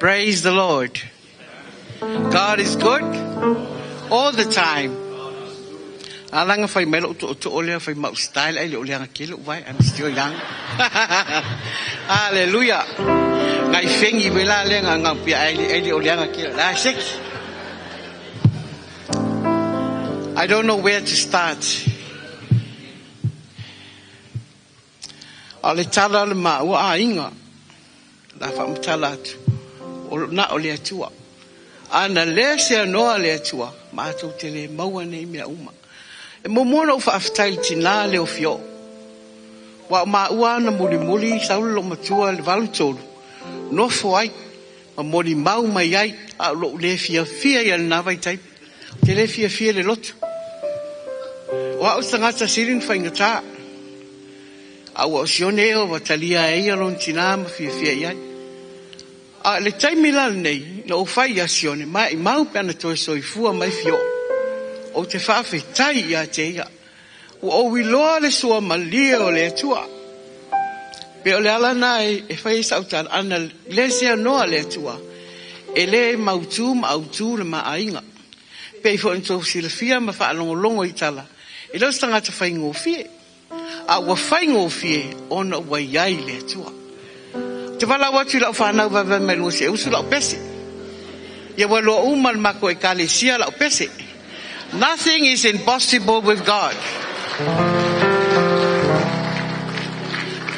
Praise the Lord. God is good all the time. Alanga fai melo to olea fai mau style ai olea ngakilo vai I'm still young. Hallelujah. Ngai fengi wela lenga ngapia ai olea ngakilo. That's it. I don't know where to start. Ale tala le maua inga. La fa mtala tu. Na olea tua. Ana lese no olea tua. Ma tu tele maua nei mea uma. E momono fa aftai tina le ofio. Wa maua na muli saulo matua le valutolu. No foi. Ma moli mau mai ai a lo le fia ya na vai tai. Tele fia le lotu. Wa o tangata sirin fa ingata. A o sione o watalia e alon tina ma fia ia. A le taimi la nei no fai a sione mai mau pena to soifua mai fio. O te whawhi tai ia te ia. O wiloa le sua malie o le atua. Pe o le alana e whai sautan ana le sea noa le atua. E le mautu le maainga. Pe i fo into silafia ma wha alongolongo i tala. E lau stangata whai ngofie. A wa whai ngofie ona wa iai le atua. Te wala watu lau whanau wawa melu se usu lau pese. Ia waloa umal mako e kale sia lau pese. Nothing is impossible with God.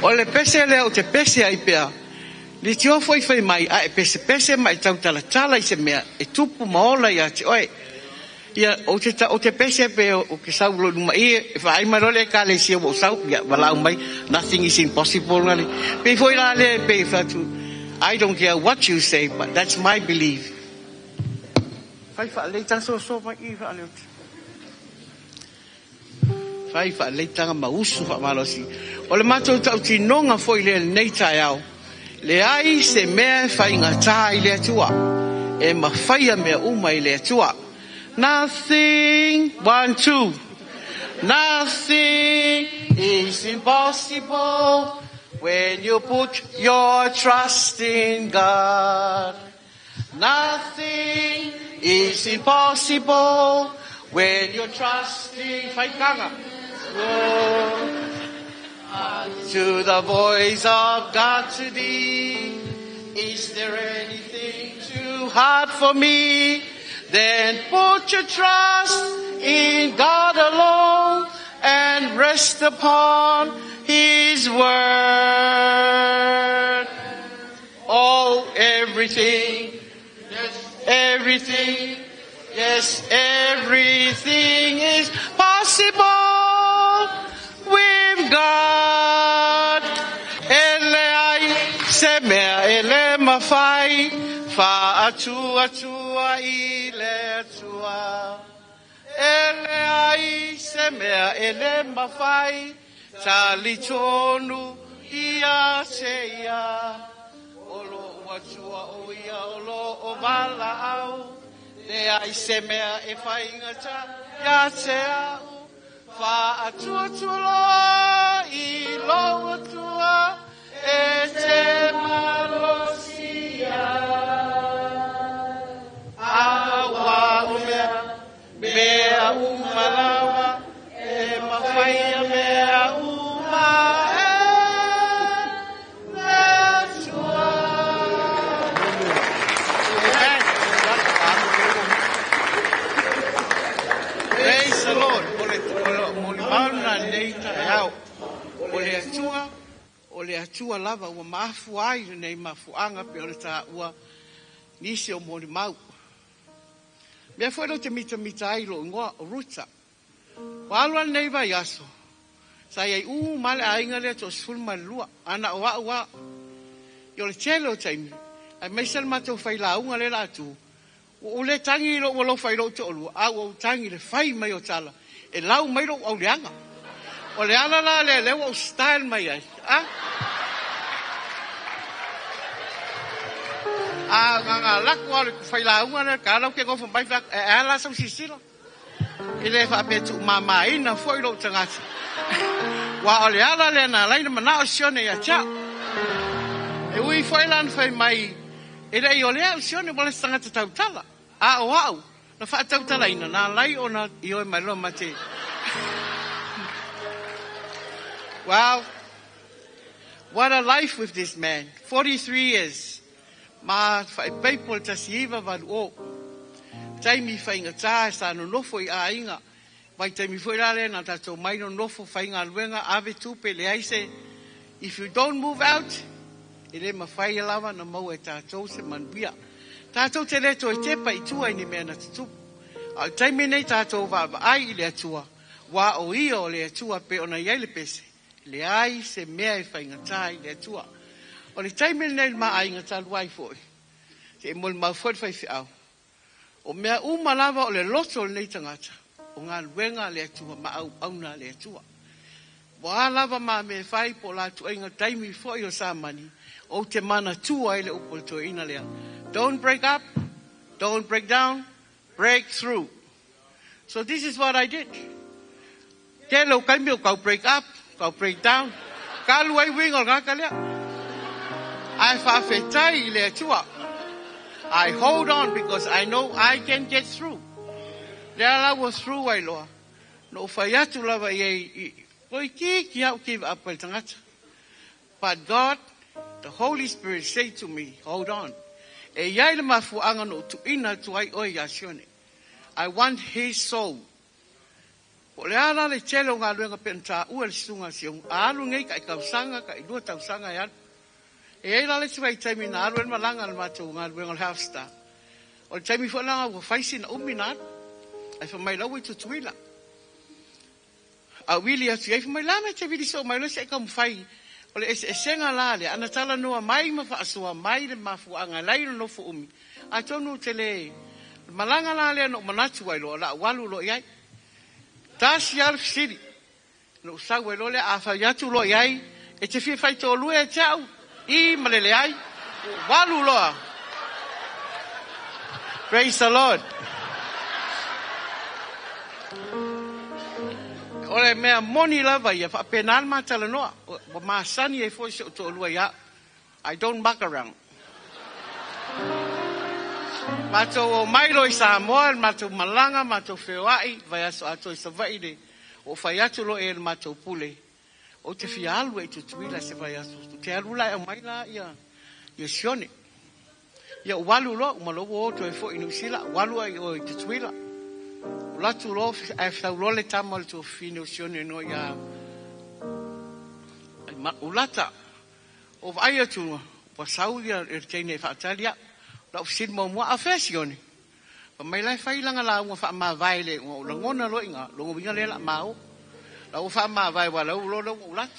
Ole pese leo te pese ai pea. Li tio foi mai a pese mai tau tala i se mea e tupu maola ia te oe. Ia o te pese pe o ke saulo numa e vai marole ka le sia wo sau ia wala mai nothing is impossible ngali. Pe foi la le pe fatu. I don't care what you say, but that's my belief. Fai fa le taso so mai I fa le. Fai fa le tanga mausu fa malosi. O le matou ta'utinoga foi le nei tai au. Le ai se mea fai ngata I le atua. E mawhaia mea uma I le atua. Nothing, 1, 2. Nothing is impossible when you put your trust in God. Nothing is impossible when you're trusting. To the voice of God to thee. Is there anything too hard for me? Then put your trust in God alone and rest upon His word. Oh, everything. Everything, yes, everything is possible with God. Ele ai se mea ele mawhai, fa atua I le atua. Ele ai se mea ele mawhai, tali tonu ia se ia. Atua o ia o lo o wala au. Le ai se mea e whai ngata ia te au. Wha atua tulo I lo atua e te malosia. Awa o mea umalawa e mawhaia mea uma. Praise the Lord. Ole atua lava ua maafu ai nei mafuanga pe ole ta ua nisi o mori mau. Mea whaero te mita ai lo ngoa o ruta. Walua nei vai aso. Sai ai male a inga lea to sfulma lua. Ana o wa. Yo le tele o taimi. Ai meisal mato whai la unga le la tu. O le tangi lo walo whai lo te olua. A o tangi le whai mai o tala. E lau mai lo au leanga. O le ala la le lewa o style mai ai. Nga lako ale whai la unga le ka lau ke gofa mai flak. E ala sau sisila. I le wha petu mama ina fwoi lo tangati. Wa o le ala le na laina mana o sione ya cha. E ui whai lan whai mai E rei o lea usione wale tangata tautala. A o au. Na wha tautala ina. Nā lai o na i oi mai loa mate. Wow. What a life with this man. 43 years. Ma wha people tasi iwa walu o. Taimi whainga tā sa no nofo I a inga. Vai taimi whairare na tatou mai no nofo whainga luenga ave tupe le aise. If you don't move out, ele mawhai lawa na mau e tātou se manuia. Tātou te leto e tepa I tua I ni mea na tutu. Au taimi nei tātou wāwa ai I le atua. Wā o ia o le atua pe ona iai le pese. Le ai se mea e whaingatā I le atua. O le taimi nei ma ai ngatā luai foi. Te mol mau fwoi whai au. O mea umalawa o le loto nei tangata. O ngā luenga le atua ma au auna le atua. Wa lava ma me fai po la tu inga taimi fo yo sa mani o te mana tua ile upo to ina lea. Don't break up, don't break down, break through. So this is what I did. Te lo kaimio kau break up, kau break down. Ka luai wingo ngaka lea. I fa fetai ile tua. I hold on because I know I can get through. Lea la was through ai loa. No fayatu lava ye. But God, the Holy Spirit said to me, hold on. I want his soul. A wili atu ai mai lama te vili so mai lo se kam fai ole e senga lale ana tala no mai ma fa so mai le mafu anga lai no fu umi a tonu tele malanga lale no manatu ai lo la walu lo ai tasial siri no sa we lo le a fa yatu lo ai e te fi fai to lu e tau I malele ai walu lo. Praise the Lord. Ole mea moni lava ia fa penal ma tala noa ma sani e foi so to lua ia. I don't muck around. Mato o mailo I Samoa, mato malanga, mato Whewai, vai aso ato I Savaide, o whai atu lo e mato pule. O te whialu e tutuila se vai aso. Te arula e maila ia sione. Ia walu lo, umalowo o to e fo inusila, walu ai o tutuila. Latu lo e whaulole tamal to fino sione no ia ulata o vai atu wa saudia e tene fatalia la sin mo mo afesione pa mai lai fai langa la mo fa ma vai le ngo ngona lo inga lo vinga le la mau la o fa ma vai wa lo ulat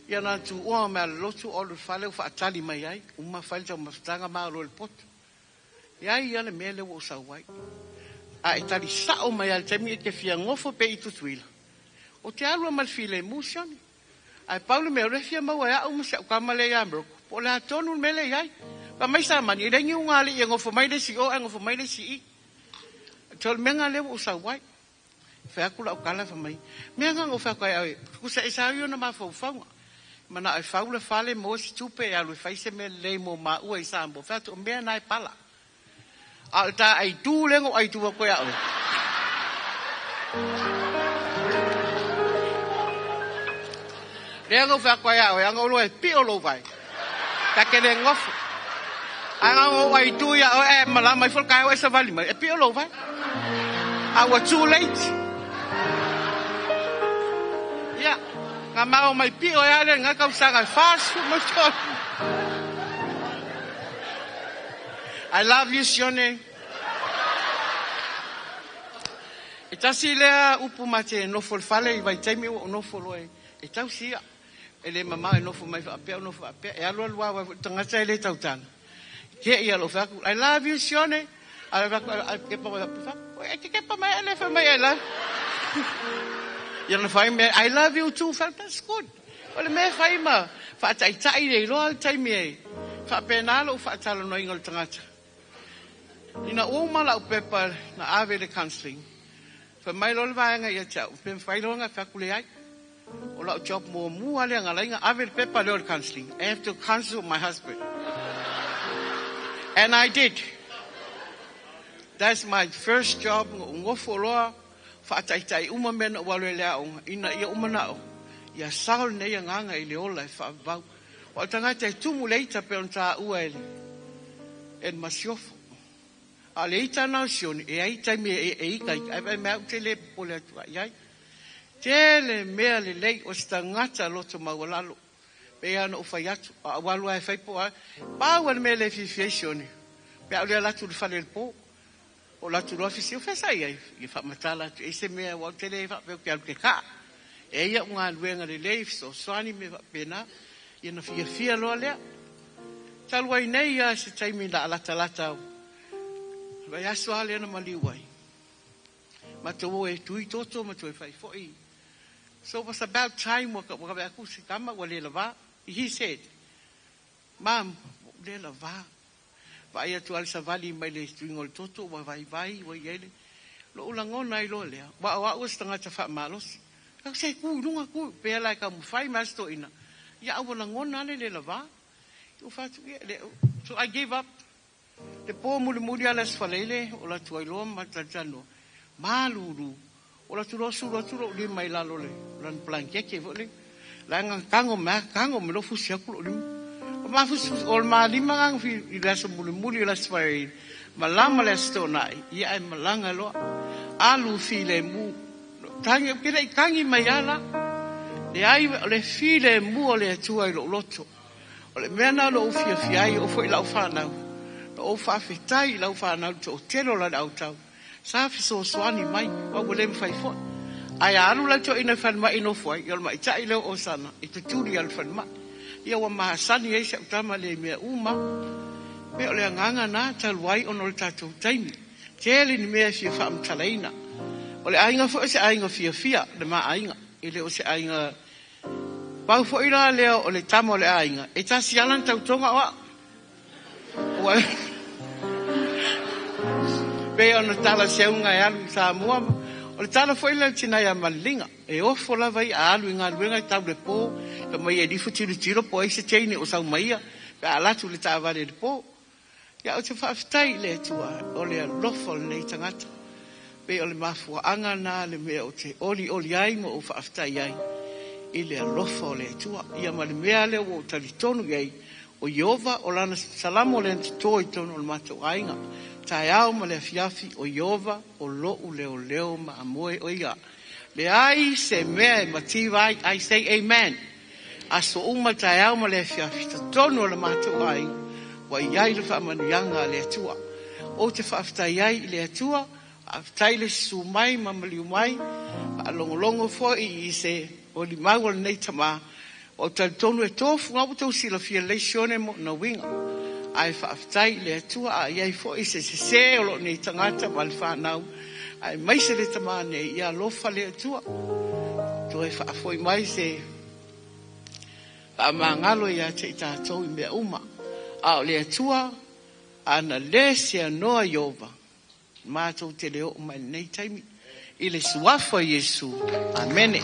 ia na tu o ma lo tu o lo fa le fa tali mai ai uma falta ma stanga ma lo il pot ia le mele o sa wai a itali sa o mai al temi ke fia ngofo pe I tutuila o te alu mal file musione ai Paulo me refia maua ya o musa ka male ya bro po la tonu mele ai pa mai sa mani rengi unga le ngofo mai le si o ngofo mai le si tol menga le o sa wai fa kula o kala fa mai menga o fa ka ai ku sa isa yo na ma fo fa mana ai faule fale mo si tupe ya lu fa se me le mo ma o isa mbo fa to me na pala alta ai tu lengo ai tu ko ya lengo fa ko ya o ngo lo e pi o lo vai ta ke le ngof anga o ai tu ya o e mala mai fol kai o sa vali mai e pi o lo vai I was too late ya nga ma mai pi o ya le nga ka usanga fast mo to I love you, Sione. E tasi lea upu mate nofo fale I vai taimi o nofo loe. E tau sia. E le mama e nofo mai whaapea, nofo whaapea. E aloa lua wa tangata e le tautana. Ke I alo whaku. I love you, Sione. I kepa wa whaku. E te kepa mai ele wha mai ele. Yana whai me, I love you too. That's good. Ole me whai ma. Whaatai tai rei loa taimi e. Whaapea nalo whaatalo no ingol tangata. Ina o mala upepa na ave le counseling. Fa mai lo va nga ia tau. Pe fai lo nga fa kule ai. O la job mo mu ale nga la nga ave le pepa le counseling. I have to counsel my husband. And I did. That's my first job. Ngofoloa whaataitai uma mena wale lea ina ia umanao. Ia sao nei nganga i leola e whaavau. O tangata e tumu leita pe on tā ua ele. En masiofo. A leita nao sioni e aitai me e ikai. Ai mea utele pole atua iai. Tele mea le lei o sta ngata loto mawalalo. Pe ana o fai atu. A walua e fai poa. Pāua me le fifiesioni. Pe au lea latu le fale le po. O latu lo ofisi o fesa ia. I whamatala atu. E se mea wau tele e whapeo ke alu ke ka. E ia unga luenga le lei. So soani me whapena. Ia na fia loa lea. Talua i nei ia se taimi la alata au. Vai aso ale ana maliuai. Mato e tui toto, mato e fai foi. So it was about time waka aku se kama wa le lava. He said, Mom, le lava. Vai atu al savali mai le tuingol toto wa vai wa yele. Lo ulangona I lo lea. Wa o stanga ta fa malos. Aku se ku lunga ku pe la ka mu fai masto ina. Ya o langona le lava. You fatu le. So I gave up. Te po muli ala sfalele o la tuailo matatano. Malulu. O la turosu li mai lalo le. Lan plankeke vole. La kango me lo fusia ku lo. Ma fusu o ma lima ngang fi ila so muli ala sfalele. Malama le stona ia ai malanga lo. Alu file mu. Tangi kile kangi mai ala. Le ai le file mu o le tuailo loto. O le mena lo fiai o foi la fana. O whawhitai lau whanau to tero la au tau. Sa fiso soani mai, wa wale mwhai fo. Ai alu la to ina whanma ino fwai, yol mai tai leo o sana, I te turi al whanma. Ia wa mahasani e se utama le mea uma. Me o le anganga na taluai ono le tatou taimi. Tele ni mea fia whaamtalaina. O le ainga fo se ainga fia, le maa ainga. Ile o se ainga. Pau fo ila leo o le tamo le ainga. E tasi alan tautonga wa. Pe ona tala seunga e alu sa mua. O le tala foi la tina ya malinga. E ofo la vai alu inga luenga I tau le po. Pe mai e difu tiro po e se teine o sau maia. Pe alatu le ta vale le po. Ya o te whaafitai le tua. O le lofo le nei tangata. Pe o le mafua anga na le mea o te oli ai mo o whaafitai ai. I le lofo le tua. Ia ma le mea le o talitonu gai. O Yehova o lana salamo le toi tono o matou ainga. Tai au ma le fiafi o Yehova o lo'u leo ma amoe o ia. Le ai se mea e mativa I say amen. Aso uma tai au ma le fiafi ta tono o le matou ainga. Wa iai le whaamanianga le atua. O te whaaftai ai le atua. Aftai le su mai ma maliu mai. A longolongo fo I se o li mau le nei tama. O tonu e tofu ngau tau sila fia leisione mo na winga. Ai whaafitai le atua a iai fo I se o lo nei tangata ma le whanau. Ai maise le tamane ia lofa le atua. To e whaafoi mai se whaamangalo ia te I tātou I mea uma. A o le atua ana le se anoa Yehova. Mātou te leo mai nei taimi. I le suafa Yesu. Amen.